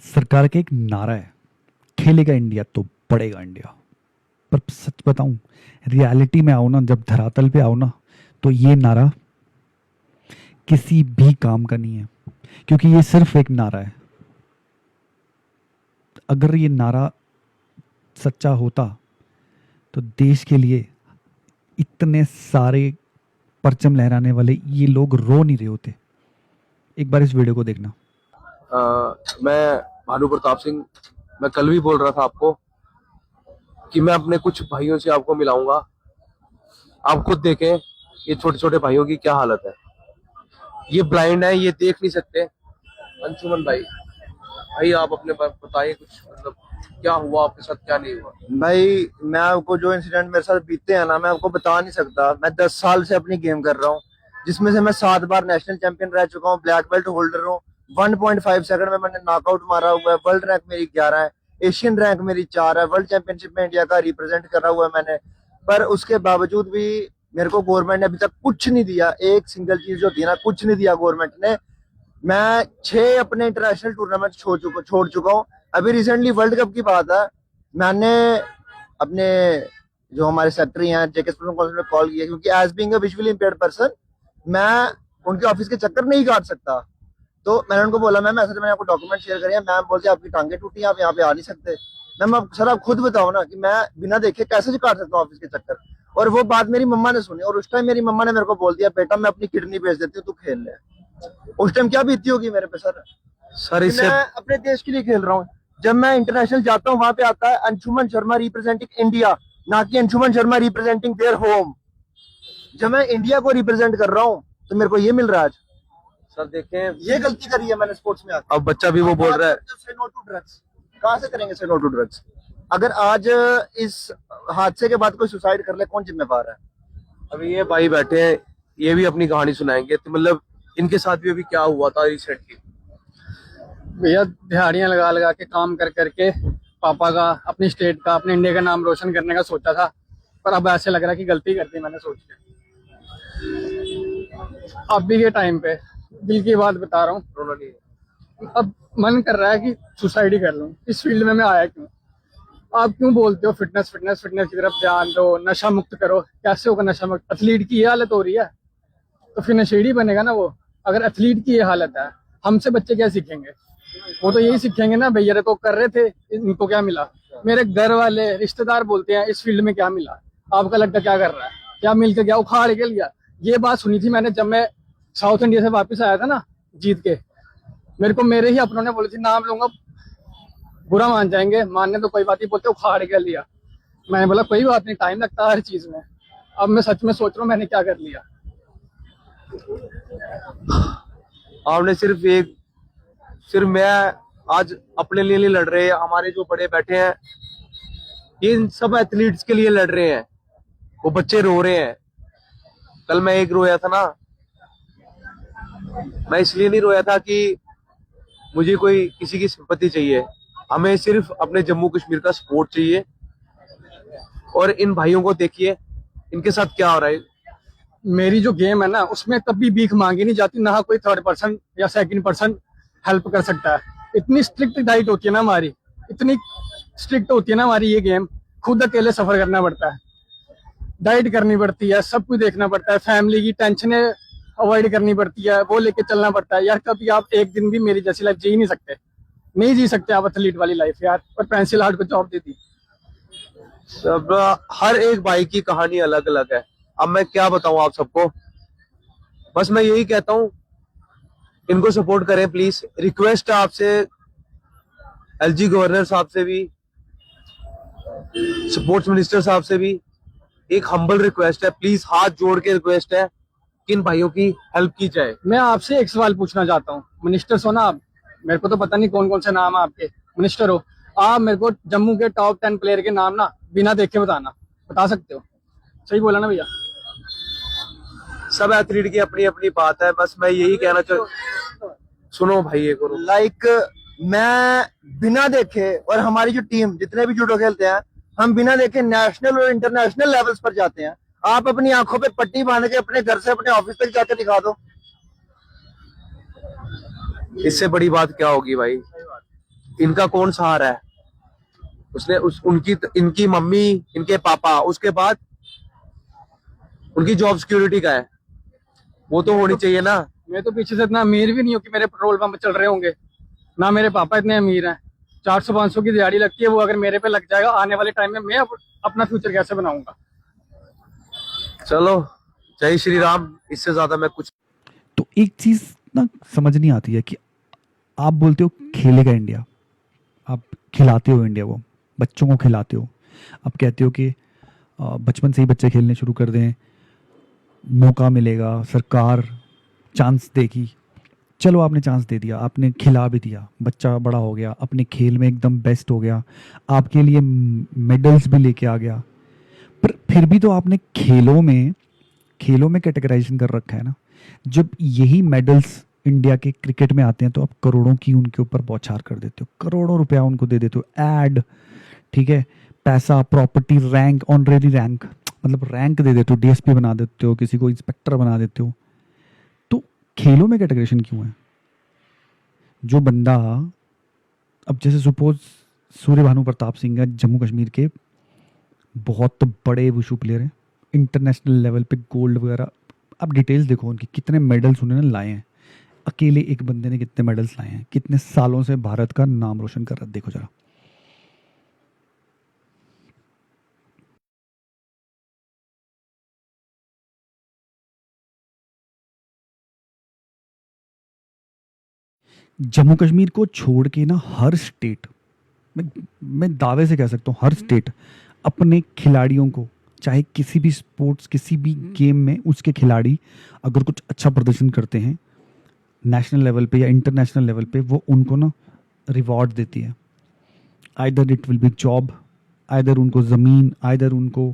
सरकार का एक नारा है, खेलेगा इंडिया तो बढ़ेगा इंडिया। पर सच बताऊं, रियलिटी में आओ ना, जब धरातल पे आओ ना, तो ये नारा किसी भी काम का नहीं है, क्योंकि ये सिर्फ एक नारा है। अगर ये नारा सच्चा होता तो देश के लिए इतने सारे परचम लहराने वाले ये लोग रो नहीं रहे होते। एक बार इस वीडियो को देखना। मैं भानु प्रताप सिंह, मैं कल भी बोल रहा था आपको कि मैं अपने कुछ भाइयों से आपको मिलाऊंगा। आप खुद देखें ये छोटे छोटे भाइयों की क्या हालत है। ये ब्लाइंड है, ये देख नहीं सकते। अंशुमन भाई, आप अपने बताइए कुछ, मतलब क्या हुआ आपके साथ, क्या नहीं हुआ। भाई मैं आपको जो इंसिडेंट मेरे साथ बीते हैं ना, मैं आपको बता नहीं सकता। मैं 10 साल से अपनी गेम कर रहा हूँ, जिसमें से मैं 7 बार नेशनल चैंपियन रह चुका हूँ, ब्लैक बेल्ट होल्डर हूँ। 1.5 सेकंड में मैंने नॉकआउट मारा हुआ है। वर्ल्ड रैंक मेरी 11 है, एशियन रैंक मेरी 4 है। वर्ल्ड चैंपियनशिप में इंडिया का रिप्रेजेंट करा हुआ है मैंने। पर उसके बावजूद भी मेरे को गवर्नमेंट ने अभी तक कुछ नहीं दिया। एक सिंगल चीज जो थी ना, कुछ नहीं दिया गवर्नमेंट ने। मैं 6 अपने इंटरनेशनल टूर्नामेंट छोड़ चुका हूँ। अभी रिसेंटली वर्ल्ड कप की बात है, मैंने अपने जो हमारे सेक्रेटरी हैं जेके स्पोर्ट्स काउंसिल में कॉल किया, क्योंकि as being a visually impaired person मैं उनके ऑफिस के चक्कर नहीं काट सकता। तो मैंने उनको बोला, मैम ऐसा, मैंने आपको डॉक्यूमेंट शेयर करे हैं। मैम बोलते आपकी टांगे टूटी, आप यहाँ पे आ नहीं सकते। मैम आप सर, आप खुद बताओ ना कि मैं बिना देखे कैसे काट सकता हूँ ऑफिस के चक्कर। और वो बात मेरी मम्मा ने सुनी, और उस टाइम मेरी मम्मा ने मेरे को बोल दिया, बेटा मैं अपनी किडनी बेच देती हूँ, तू खेल ले। उस टाइम क्या बीती होगी मेरे पे सर इससे मैं अपने देश के लिए खेल रहा हूँ। जब मैं इंटरनेशनल जाता हूँ, वहां पे आता है अंशुमन शर्मा रिप्रेजेंटिंग इंडिया, ना कि Anshuman Sharma representing their home. जब मैं इंडिया को रिप्रेजेंट कर रहा हूँ तो मेरे को ये मिल रहा है आज। सर देखें, ये गलती करी है मैंने स्पोर्ट्स में आकर। अब बच्चा भी वो बोल रहा है। से नो टू ड्रग्स कहाँ से करेंगे? से नो टू ड्रग्स। अगर आज इस हादसे के बाद कोई सुसाइड कर ले, कौन जिम्मेवार है? अभी ये भाई बैठे हैं, ये भी अपनी कहानी सुनाएंगे। तो मतलब इनके साथ भी अभी क्या हुआ था रिसेंटली। भैया दिहाड़ियां लगा लगा के काम कर करके पापा का, अपनी स्टेट का, अपने इंडिया का नाम रोशन करने का सोचा था। पर अब ऐसे लग रहा है कि गलती कर दी मैंने सोच के। अभी के टाइम पे दिल की बात बता रहा हूँ, अब मन कर रहा है कि सुसाइड ही कर लूं। इस फील्ड में मैं आया क्यों? आप क्यों बोलते हो फिटनेस फिटनेस फिटनेस की तरफ ध्यान दो, नशा मुक्त करो। कैसे होगा नशा मुक्त? एथलीट की ये हालत हो रही है तो फिर नशेड़ी बनेगा ना वो। अगर एथलीट की ये हालत है, हमसे बच्चे क्या सीखेंगे? वो तो यही सीखेंगे ना, भैया तो कर रहे थे, इनको क्या मिला? मेरे घर वाले रिश्तेदार बोलते हैं इस फील्ड में क्या मिला? आपका लड़का क्या कर रहा है? क्या मिल के गया? उखाड़ के लिया। ये बात सुनी थी मैंने जब मैं साउथ इंडिया से वापस आया था ना, जीत के। मेरे को मेरे ही अपनों ने बोली थी, नाम लूंगा बुरा मान जाएंगे, मानने तो कोई बात नहीं, बोलते उखाड़ के लिया। मैंने बोला कोई बात नहीं, टाइम लगता है हर चीज में। अब मैं सच में सोच रहा हूँ मैंने क्या कर लिया। आपने सिर्फ मैं आज अपने लिए नहीं लड़ रहे, हमारे जो बड़े बैठे हैं ये इन सब एथलीट्स के लिए लड़ रहे हैं। वो बच्चे रो रहे हैं। कल मैं एक रोया था ना, मैं इसलिए नहीं रोया था कि मुझे कोई किसी की सिंपैथी चाहिए। हमें सिर्फ अपने जम्मू कश्मीर का सपोर्ट चाहिए। और इन भाइयों को देखिए, इनके साथ क्या हो रहा है। मेरी जो गेम है ना, उसमें कभी भीख मांगी नहीं जाती, ना कोई थर्ड पर्सन या सेकंड पर्सन हेल्प कर सकता है। इतनी स्ट्रिक्ट डाइट होती है ना हमारी, इतनी स्ट्रिक्ट होती है ना हमारी ये गेम, खुद अकेले सफर करना पड़ता है, डाइट करनी पड़ती है, सब कुछ देखना पड़ता है, फैमिली की टेंशनें अवॉइड करनी पड़ती है, वो लेके चलना पड़ता है। यार कभी आप एक दिन भी मेरी जैसी लाइफ जी ही नहीं सकते, नहीं जी सकते आप एथलीट वाली लाइफ यार। और पेंसिल आर्ट को जॉब दे दी। सब हर एक भाई की कहानी अलग अलग है। अब मैं क्या बताऊं आप सबको। बस मैं यही कहता हूं, इनको सपोर्ट करें प्लीज। रिक्वेस्ट है आपसे, एलजी गवर्नर साहब से भी, स्पोर्ट्स मिनिस्टर साहब से भी एक हम्बल रिक्वेस्ट है, प्लीज हाथ जोड़ के रिक्वेस्ट है कि इन भाइयों की हेल्प की जाए। मैं आपसे एक सवाल पूछना चाहता हूँ, मिनिस्टर हो ना आप, मेरे को तो पता नहीं कौन कौन से नाम है आपके, मिनिस्टर हो आप, मेरे को जम्मू के टॉप 10 प्लेयर के नाम ना बिना देखे बता सकते हो? सही बोला ना भैया? सब एथलीट की अपनी अपनी बात है। बस मैं यही कहना सुनो भाई, ये करो लाइक मैं बिना देखे, और हमारी जो टीम जितने भी जूडो खेलते हैं, हम बिना देखे नेशनल और इंटरनेशनल लेवल्स पर जाते हैं। आप अपनी आंखों पे पट्टी बांध के अपने घर से अपने ऑफिस तक जाके दिखा दो। इससे बड़ी बात क्या होगी भाई। इनका कौन सहारा है? उसने उनकी इनकी मम्मी, इनके पापा, उसके बाद उनकी जॉब सिक्योरिटी का है, वो तो होनी चाहिए ना। मैं तो पीछे से इतना अमीर भी नहीं हूँ कि मेरे पेट्रोल पंप चल रहे होंगे, ना मेरे पापा इतने अमीर हैं। 400-500 की दिहाड़ी लगती है, वो अगर मेरे पे लग जाएगा आने वाले टाइम में, मैं अपना फ्यूचर कैसे बनाऊंगा? चलो, जय श्री राम, इससे ज्यादा मैं कुछ। तो एक चीज ना समझ नहीं आती है कि आप बोलते हो खेलेगा इंडिया, आप खिलाते हो इंडिया को, बच्चों को खिलाते हो, आप कहते हो कि बचपन से ही बच्चे खेलने शुरू कर दें, मौका मिलेगा, सरकार चांस देगी। चलो आपने चांस दे दिया, आपने खिला भी दिया, बच्चा बड़ा हो गया, अपने खेल में एकदम बेस्ट हो गया, आपके लिए मेडल्स भी लेके आ गया, पर फिर भी तो आपने खेलों में कैटेगराइजेशन कर रखा है ना। जब यही मेडल्स इंडिया के क्रिकेट में आते हैं तो आप करोड़ों की उनके ऊपर बौछार कर देते हो, करोड़ों रुपया उनको दे देते हो, एड, ठीक है, पैसा, प्रॉपर्टी, रैंक, ऑनरेरी रैंक, मतलब रैंक दे देते हो, डीएसपी बना देते हो, किसी को इंस्पेक्टर बना देते हो। तो खेलों में कैटेगराइजेशन क्यों है? जो बंदा, अब जैसे सपोज सूर्य भानु प्रताप सिंह है, जम्मू कश्मीर के बहुत बड़े वुशु प्लेयर हैं, इंटरनेशनल लेवल पे गोल्ड वगैरह, आप डिटेल्स देखो उनकी, कितने मेडल्स उन्होंने लाए हैं, अकेले एक बंदे ने कितने मेडल्स लाए हैं, कितने सालों से भारत का नाम रोशन कर रहा है, देखो जरा। जम्मू कश्मीर को छोड़ के ना हर स्टेट, मैं दावे से कह सकता हूँ हर स्टेट अपने खिलाड़ियों को, चाहे किसी भी स्पोर्ट्स, किसी भी गेम में उसके खिलाड़ी अगर कुछ अच्छा प्रदर्शन करते हैं नेशनल लेवल पे या इंटरनेशनल लेवल पे, वो उनको ना रिवॉर्ड देती है। Either it will be job, either उनको ज़मीन, आइदर उनको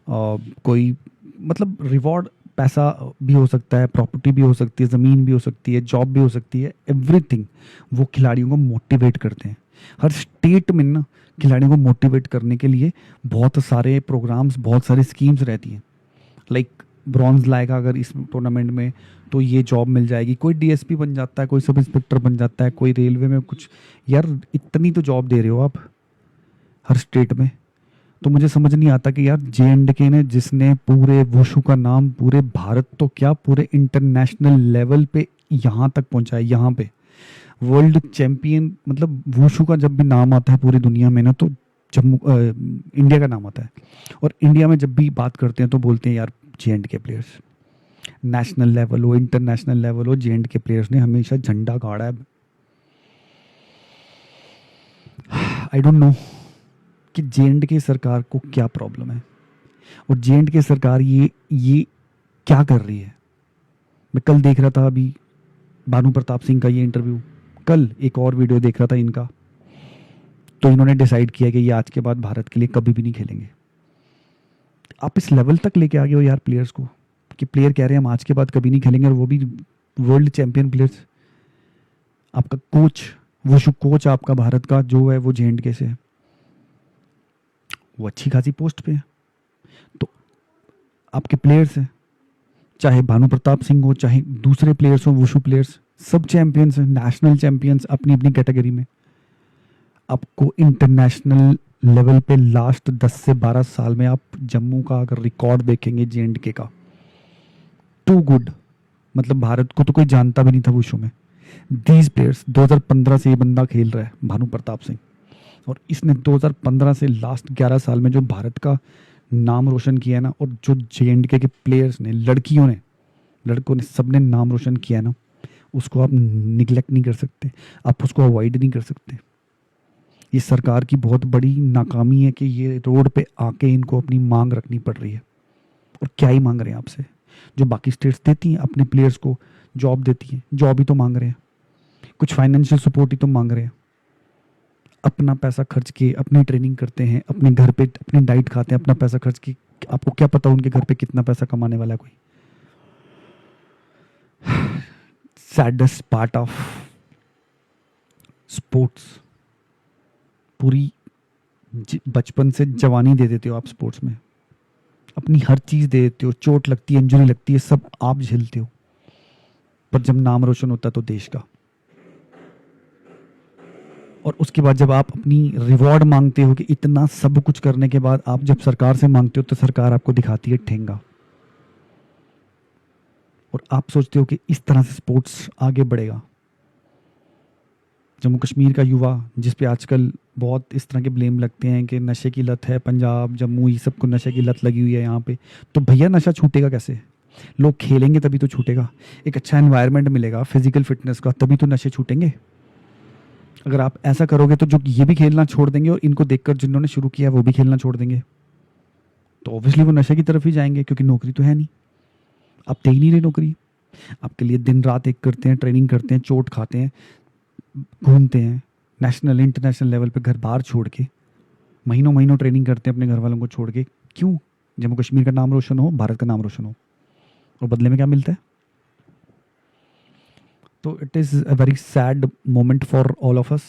कोई, मतलब रिवॉर्ड, पैसा भी हो सकता है, प्रॉपर्टी भी हो सकती है, ज़मीन भी हो सकती है, जॉब भी हो सकती है, एवरीथिंग। वो खिलाड़ियों को मोटिवेट करते हैं। हर स्टेट में ना खिलाड़ियों को मोटिवेट करने के लिए बहुत सारे प्रोग्राम्स, बहुत सारी स्कीम्स रहती हैं। लाइक ब्रॉन्ज लाएगा अगर इस टूर्नामेंट में तो ये जॉब मिल जाएगी, कोई डीएसपी बन जाता है, कोई सब इंस्पेक्टर बन जाता है, कोई रेलवे में कुछ। यार इतनी तो जॉब दे रहे हो आप हर स्टेट में, तो मुझे समझ नहीं आता कि यार JNK ने, जिसने पूरे वुशु का नाम पूरे भारत तो क्या पूरे इंटरनेशनल लेवल पे यहाँ तक पहुँचाया, यहाँ पे वर्ल्ड चैंपियन, मतलब वुशु का जब भी नाम आता है पूरी दुनिया में ना तो इंडिया का नाम आता है। और इंडिया में जब भी बात करते हैं तो बोलते हैं यार JNK प्लेयर्स, नेशनल लेवल हो, इंटरनेशनल लेवल हो, JNK प्लेयर्स ने हमेशा झंडा गाड़ा है। आई डोंट नो कि JNK सरकार को क्या प्रॉब्लम है और JNK सरकार ये क्या कर रही है। मैं कल देख रहा था, अभी भानु प्रताप सिंह का ये इंटरव्यू, कल एक और वीडियो देख रहा था इनका, तो इन्होंने डिसाइड किया कि ये आज के बाद भारत के लिए कभी भी नहीं खेलेंगे। आप इस लेवल तक लेके आ गए हो यार प्लेयर्स को, कि प्लेयर कह रहे हैं हम आज के बाद कभी नहीं खेलेंगे, और वो भी वर्ल्ड चैंपियन प्लेयर्स। आपका कोच, वुशु कोच आपका भारत का जो है वो JNK से है, वो अच्छी खासी पोस्ट पे है। तो आपके प्लेयर्स हैं, चाहे भानु प्रताप सिंह हो, चाहे दूसरे प्लेयर्स हो, वुशु प्लेयर्स, सब चैंपियंस हैं, नेशनल चैंपियंस अपनी अपनी कैटेगरी में। आपको इंटरनेशनल लेवल पे लास्ट 10 से 12 साल में आप जम्मू का अगर रिकॉर्ड देखेंगे JNK का, टू गुड, मतलब भारत को तो कोई जानता भी नहीं था वुशु में। दीज प्लेयर्स 2015 से ये बंदा खेल रहा है, भानु प्रताप सिंह, और इसने 2015 से लास्ट 11 साल में जो भारत का नाम रोशन किया है ना, और जो JNK के प्लेयर्स ने, लड़कियों ने, लड़कों ने, सब ने नाम रोशन किया है ना, उसको आप निगलेक्ट नहीं कर सकते, आप उसको अवॉइड नहीं कर सकते। ये सरकार की बहुत बड़ी नाकामी है कि ये रोड पे आके इनको अपनी मांग रखनी पड़ रही है। और क्या ही मांग रहे हैं आपसे, जो बाकी स्टेट्स देती हैं अपने प्लेयर्स को, जॉब देती हैं, जॉब ही तो मांग रहे हैं, कुछ फाइनेंशियल सपोर्ट ही तो मांग रहे हैं। अपना पैसा खर्च के अपनी ट्रेनिंग करते हैं, अपने घर पे अपनी डाइट खाते हैं, अपना पैसा खर्च के, आपको क्या पता उनके घर पे कितना पैसा कमाने वाला है कोई। सैडेस्ट पार्ट ऑफ स्पोर्ट्स, पूरी बचपन से जवानी दे देते हो आप स्पोर्ट्स में, अपनी हर चीज़ दे देते हो, चोट लगती है, इंजरी लगती है, सब आप झेलते हो, पर जब नाम रोशन होता है तो देश का, और उसके बाद जब आप अपनी रिवॉर्ड मांगते हो कि इतना सब कुछ करने के बाद आप जब सरकार से मांगते हो तो सरकार आपको दिखाती है ठेंगा, और आप सोचते हो कि इस तरह से स्पोर्ट्स आगे बढ़ेगा। जम्मू कश्मीर का युवा जिस पे आजकल बहुत इस तरह के ब्लेम लगते हैं कि नशे की लत है, पंजाब जम्मू ये सबको नशे की लत लगी हुई है यहाँ पे, तो भैया नशा छूटेगा कैसे? लोग खेलेंगे तभी तो छूटेगा, एक अच्छा एनवायरनमेंट मिलेगा फिजिकल फिटनेस का, तभी तो नशे छूटेंगे। अगर आप ऐसा करोगे तो जो ये भी खेलना छोड़ देंगे और इनको देखकर जिन्होंने शुरू किया वो भी खेलना छोड़ देंगे, तो ऑब्वियसली वो नशे की तरफ ही जाएंगे, क्योंकि नौकरी तो है नहीं, आप दे ही नहीं रहे नौकरी। आपके लिए दिन रात एक करते हैं, ट्रेनिंग करते हैं, चोट खाते हैं, घूमते हैं नेशनल इंटरनेशनल लेवल पे घर बार छोड़ के, महीनों महीनों ट्रेनिंग करते हैं अपने घर वालों को छोड़ के। क्यों? जम्मू कश्मीर का नाम रोशन हो, भारत का नाम रोशन हो, और बदले में क्या मिलता है? तो it is a very sad moment for all of us,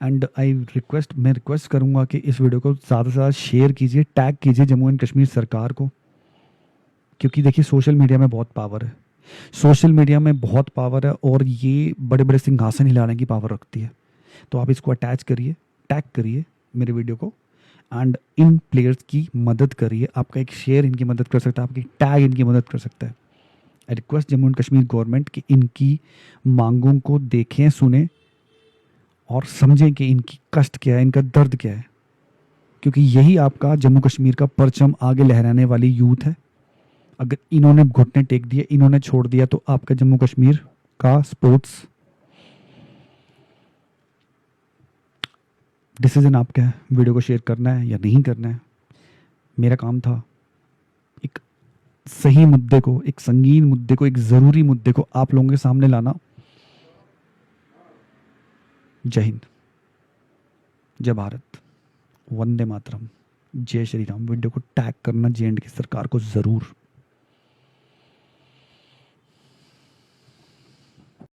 and मैं रिक्वेस्ट करूँगा कि इस वीडियो को ज़्यादा से ज़्यादा शेयर कीजिए, टैग कीजिए जम्मू एंड कश्मीर सरकार को, क्योंकि देखिए सोशल मीडिया में बहुत पावर है, सोशल मीडिया में बहुत पावर है, और ये बड़े बड़े सिंहासन हिलाने की पावर रखती है। तो आप इसको अटैच करिए, टैग करिए मेरे वीडियो को, एंड इन प्लेयर्स की मदद करिए। आपका एक शेयर इनकी मदद कर सकता है, आपकी टैग इनकी मदद कर सकता है। I request Jammu and Kashmir government कि इनकी मांगों को देखें, सुने और समझें कि इनकी कष्ट क्या है, इनका दर्द क्या है, क्योंकि यही आपका जम्मू कश्मीर का परचम आगे लहराने वाली यूथ है। अगर इन्होंने घुटने टेक दिए, इन्होंने छोड़ दिया, तो आपका जम्मू कश्मीर का स्पोर्ट्स डिसीजन आपका है, वीडियो को शेयर करना है या नहीं करना है। मेरा काम था एक सही मुद्दे को, एक संगीन मुद्दे को, एक ज़रूरी मुद्दे को आप लोगों के सामने लाना। जय हिंद, जय भारत, वंदे मातरम, जय श्री राम। वीडियो को टैग करना जे एंड की सरकार को ज़रूर।